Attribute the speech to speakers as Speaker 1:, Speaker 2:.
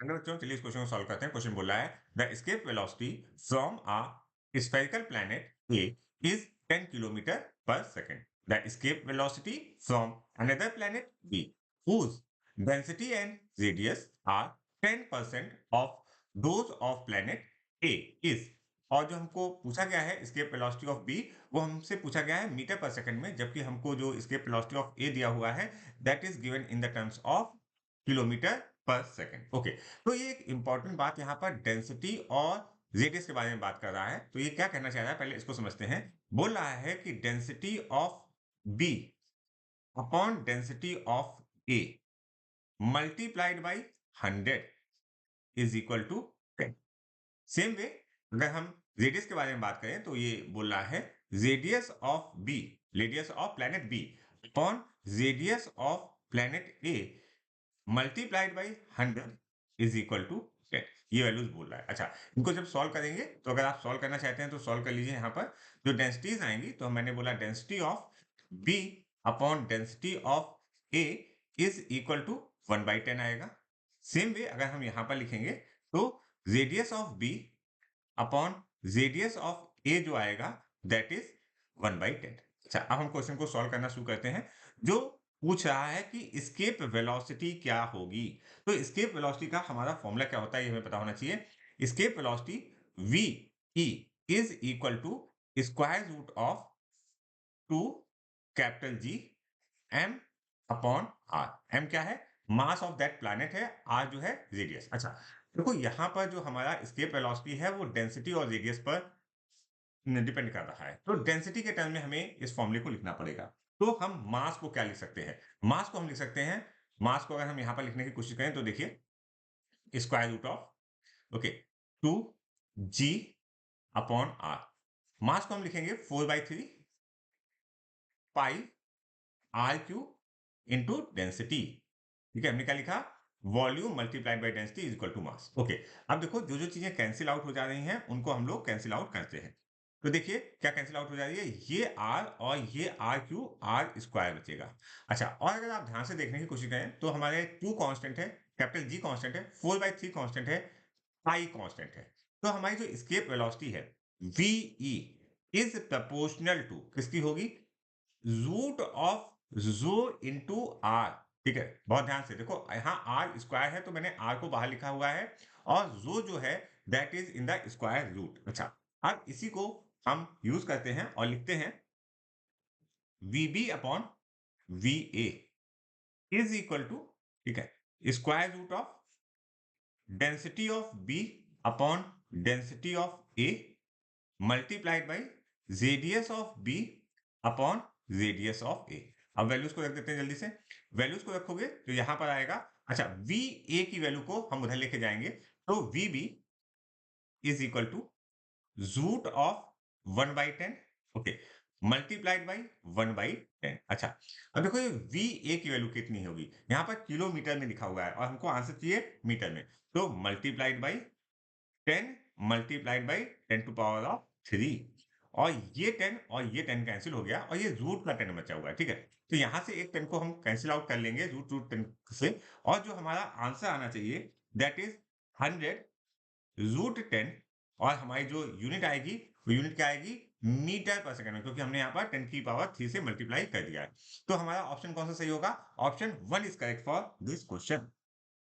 Speaker 1: अगर बच्चों चलिए इस क्वेश्चन को सॉल्व करते हैं। क्वेश्चन बोल रहा है the escape velocity from a spherical planet A is 10 kilometre per second. The escape velocity from another planet B whose density and radius are 10% of those of planet A is। और जो हमको पूछा गया है escape velocity of B, वो हमसे पूछा गया है मीटर पर सेकंड में, जबकि हमको जो escape velocity of A दिया हुआ है that is given in the terms of kilometre per second. Okay, तो ये एक इंपॉर्टेंट बात यहाँ पर डेंसिटी और रेडियस के बारे में बात कर रहा है। तो ये क्या कहना चाह रहा है, पहले इसको समझते हैं। बोल रहा है कि density of B upon density of A multiplied by 100 is equal to 10। Same way अगर हम रेडियस के बारे में बात करें तो ये बोल रहा है radius of B, radius of planet B upon radius of planet A multiplied by 100 is equal to 10। ये वैल्यूज बोल रहा है। अच्छा, इनको जब सॉल्व करेंगे तो अगर आप सॉल्व करना चाहते हैं तो सॉल्व कर लीजिए। यहाँ पर जो डेंसिटीज आएंगी तो मैंने बोला density of B upon density of A is equal to 1/10 आएगा। सेम वे अगर हम यहाँ पर लिखेंगे तो radius of B upon radius of A जो आएगा दैट इज 1/10। अच्छा, अब हम क्वेश्चन को सॉल्व करना शुरू करते हैं। जो पूछ रहा है कि एस्केप वेलोसिटी क्या होगी, तो एस्केप वेलोसिटी का हमारा फॉर्मूला क्या होता है ये हमें पता होना चाहिए। Escape velocity V E is equal to square root of 2 capital G M upon R. M क्या है, मास ऑफ दैट प्लैनेट है, आर जो है रेडियस। अच्छा, देखो यहाँ पर जो हमारा एस्केप वेलोसिटी है वो डेंसिटी और रेडियस पर डिपेंड कर रहा है। तो डेंसिटी के टर्म में हमें इस फॉर्मूले को लिखना पड़ेगा। तो हम मास को क्या लिख सकते हैं, मास को हम लिख सकते हैं, मास को अगर हम यहाँ पर लिखने की कोशिश करें तो देखिए square root of okay 2 G upon R. Mass को हम लिखेंगे 4/3 pi R cube into density. ठीक है, हमने क्या लिखा, volume multiplied by density is equal to mass. Okay, अब देखो जो जो चीजें कैंसिल आउट हो जा रही हैं उनको हम लोग कैंसिल आउट करते हैं। तो देखिए क्या कैंसिल आउट हो जा रही है, ये आर और ये आर क्यू, आर स्क्वायर बचेगा। अच्छा, और अगर आप ध्यान से देखने की कोशिश करें तो हमारे 2 कांस्टेंट है, कैपिटल जी कांस्टेंट है, 4/3 कांस्टेंट है, पाई कांस्टेंट है। तो हमारी जो एस्केप वेलोसिटी है वीई इज प्रोपोर्शनल टू किसकी होगी, root of rho into R. ठीक है, बहुत ध्यान से देखो, यहाँ आर स्क्वायर है तो मैंने आर को बाहर लिखा हुआ है और रो जो है that is in the square root. अच्छा, अब इसी को हम यूज करते हैं और लिखते हैं V B upon V A is equal to, ठीक है, square root of density of B upon density of A multiplied by radius of B upon radius of A. अब वैल्यूज को रख देते हैं जल्दी से। वैल्यूज को रखोगे तो यहां पर आएगा, अच्छा वी ए की वैल्यू को हम उधर लेके जाएंगे तो V B is equal to root of 1/10 okay multiplied by 1/10। अच्छा, अब देखो ये वी ए की वैल्यू कितनी होगी, यहाँ पर किलोमीटर में लिखा हुआ है और हमको आंसर चाहिए मीटर में। तो मल्टीप्लाइड बाई 10 मल्टीप्लाइड बाई 10⁻³ और ये 10 और ये 10 कैंसिल हो गया और ये रूट का 10 बचा हुआ है। ठीक है, तो यहां से एक 10 को हम कैंसिल आउट कर लेंगे रूट रूट 10 से, और जो हमारा आंसर आना चाहिए दैट इज 100√10। और हमारी जो यूनिट आएगी वो यूनिट क्या आएगी, मीटर पर सेकंड में, क्योंकि हमने यहाँ पर 10⁻³ से मल्टीप्लाई कर दिया है। तो हमारा ऑप्शन कौन सा सही होगा, option 1 is correct for this question.